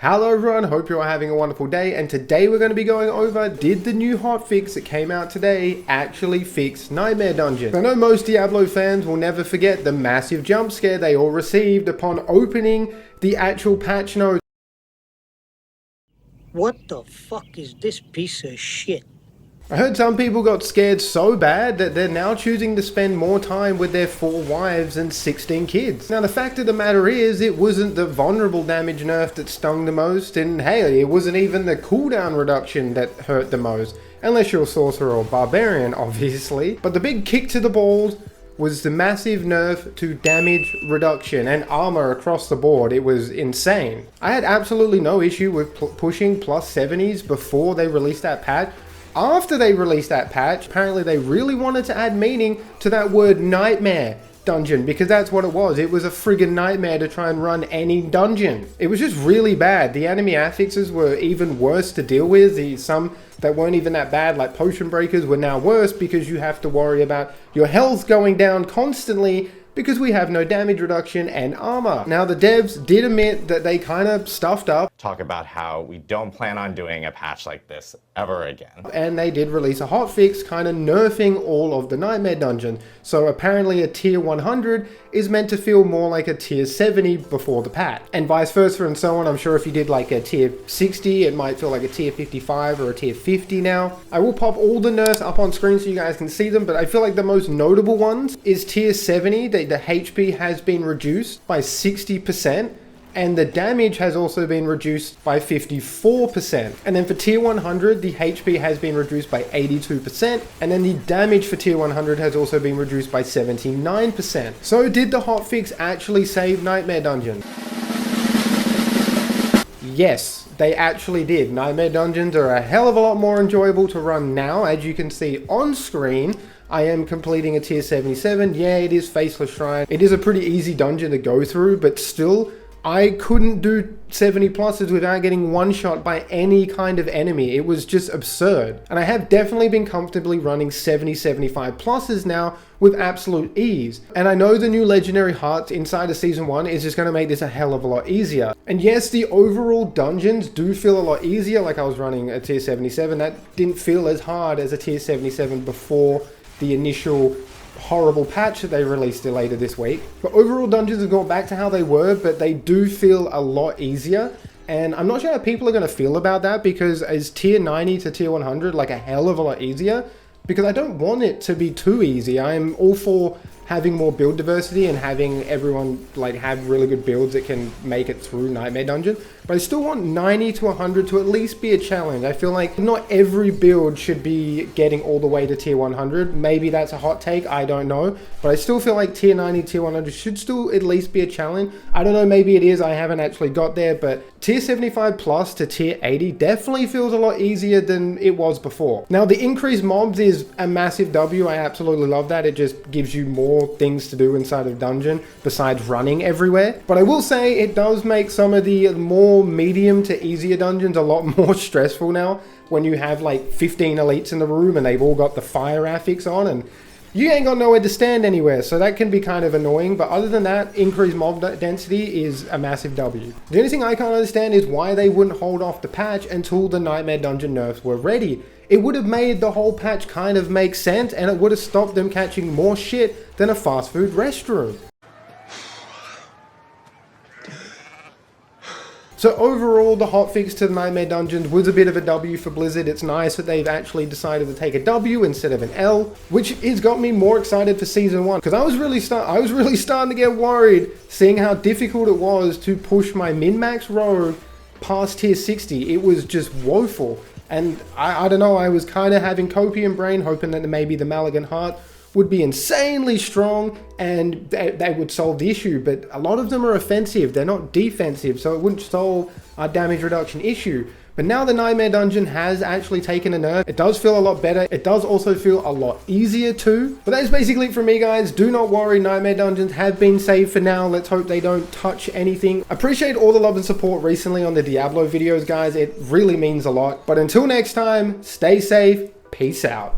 Hello everyone, hope you're having a wonderful day, and today we're going to be going over, did the new hotfix that came out today actually fix Nightmare Dungeon? I know most Diablo fans will never forget the massive jump scare they all received upon opening the actual patch notes. What the fuck is this piece of shit? I heard some people got scared so bad that they're now choosing to spend more time with their 4 wives and 16 kids. Now the fact of the matter is, it wasn't the vulnerable damage nerf that stung the most, and hey, it wasn't even the cooldown reduction that hurt the most. Unless you're a sorcerer or barbarian, obviously. But the big kick to the balls was the massive nerf to damage reduction and armor across the board. It was insane. I had absolutely no issue with pushing plus 70s before they released that patch. After they released that patch, apparently they really wanted to add meaning to that word nightmare dungeon, because that's what it was. It was a friggin' nightmare to try and run any dungeon. It was just really bad. The enemy affixes were even worse to deal with. Some that weren't even that bad, like potion breakers, were now worse because you have to worry about your health going down constantly because we have no damage reduction and armor. Now the devs did admit that they kind of stuffed up. Talk about how we don't plan on doing a patch like this ever again. And they did release a hotfix kind of nerfing all of the Nightmare Dungeon. So apparently a tier 100 is meant to feel more like a tier 70 before the patch. And vice versa and so on. I'm sure if you did like a tier 60, it might feel like a tier 55 or a tier 50 now. I will pop all the nerfs up on screen so you guys can see them, but I feel like the most notable ones is tier 70. The HP has been reduced by 60%. And the damage has also been reduced by 54%. And then for tier 100, the HP has been reduced by 82%. And then the damage for tier 100 has also been reduced by 79%. So did the hotfix actually save Nightmare Dungeon? Yes, they actually did. Nightmare Dungeons are a hell of a lot more enjoyable to run now. As you can see on screen, I am completing a tier 77. Yeah, it is Faceless Shrine. It is a pretty easy dungeon to go through, but still, I couldn't do 70 pluses without getting one shot by any kind of enemy. It was just absurd. And I have definitely been comfortably running 70, 75 pluses now with absolute ease. And I know the new legendary hearts inside of season 1 is just going to make this a hell of a lot easier. And yes, the overall dungeons do feel a lot easier. Like I was running a tier 77. That didn't feel as hard as a tier 77 before the initial horrible patch that they released later this week. But overall dungeons have gone back to how they were, but they do feel a lot easier. And I'm not sure how people are going to feel about that, because as tier 90 to tier 100 like a hell of a lot easier, because I don't want it to be too easy. I'm all for having more build diversity and having everyone like have really good builds that can make it through Nightmare Dungeon. But I still want 90 to 100 to at least be a challenge. I feel like not every build should be getting all the way to tier 100. Maybe that's a hot take, I don't know. But I still feel like tier 90, tier 100 should still at least be a challenge. I don't know, maybe it is, I haven't actually got there. But tier 75 plus to tier 80 definitely feels a lot easier than it was before. Now the increased mobs is a massive W. I absolutely love that. It just gives you more things to do inside of dungeon besides running everywhere. But I will say it does make some of the more medium to easier dungeons a lot more stressful now, when you have like 15 elites in the room and they've all got the fire affix on and you ain't got nowhere to stand anywhere, so that can be kind of annoying. But other than that, increased mob density is a massive W. The only thing I can't understand is why they wouldn't hold off the patch until the Nightmare Dungeon nerfs were ready. It would have made the whole patch kind of make sense, and it would have stopped them catching more shit than a fast food restroom. So overall, the hotfix to the Nightmare Dungeons was a bit of a W for Blizzard. It's nice that they've actually decided to take a W instead of an L, which has got me more excited for season 1. Because I was really starting to get worried, seeing how difficult it was to push my min-max rogue past tier 60. It was just woeful. And I don't know, I was kind of having copium brain, hoping that maybe the Maligan Heart would be insanely strong and they would solve the issue, but a lot of them are offensive, they're not defensive, so it wouldn't solve our damage reduction issue. But now the Nightmare Dungeon has actually taken a nerf. It does feel a lot better. It does also feel a lot easier too. But that is basically it for me, guys. Do not worry, Nightmare Dungeons have been saved for now. Let's hope they don't touch anything. Appreciate all the love and support recently on the Diablo videos, guys. It really means a lot. But until next time, stay safe. Peace out.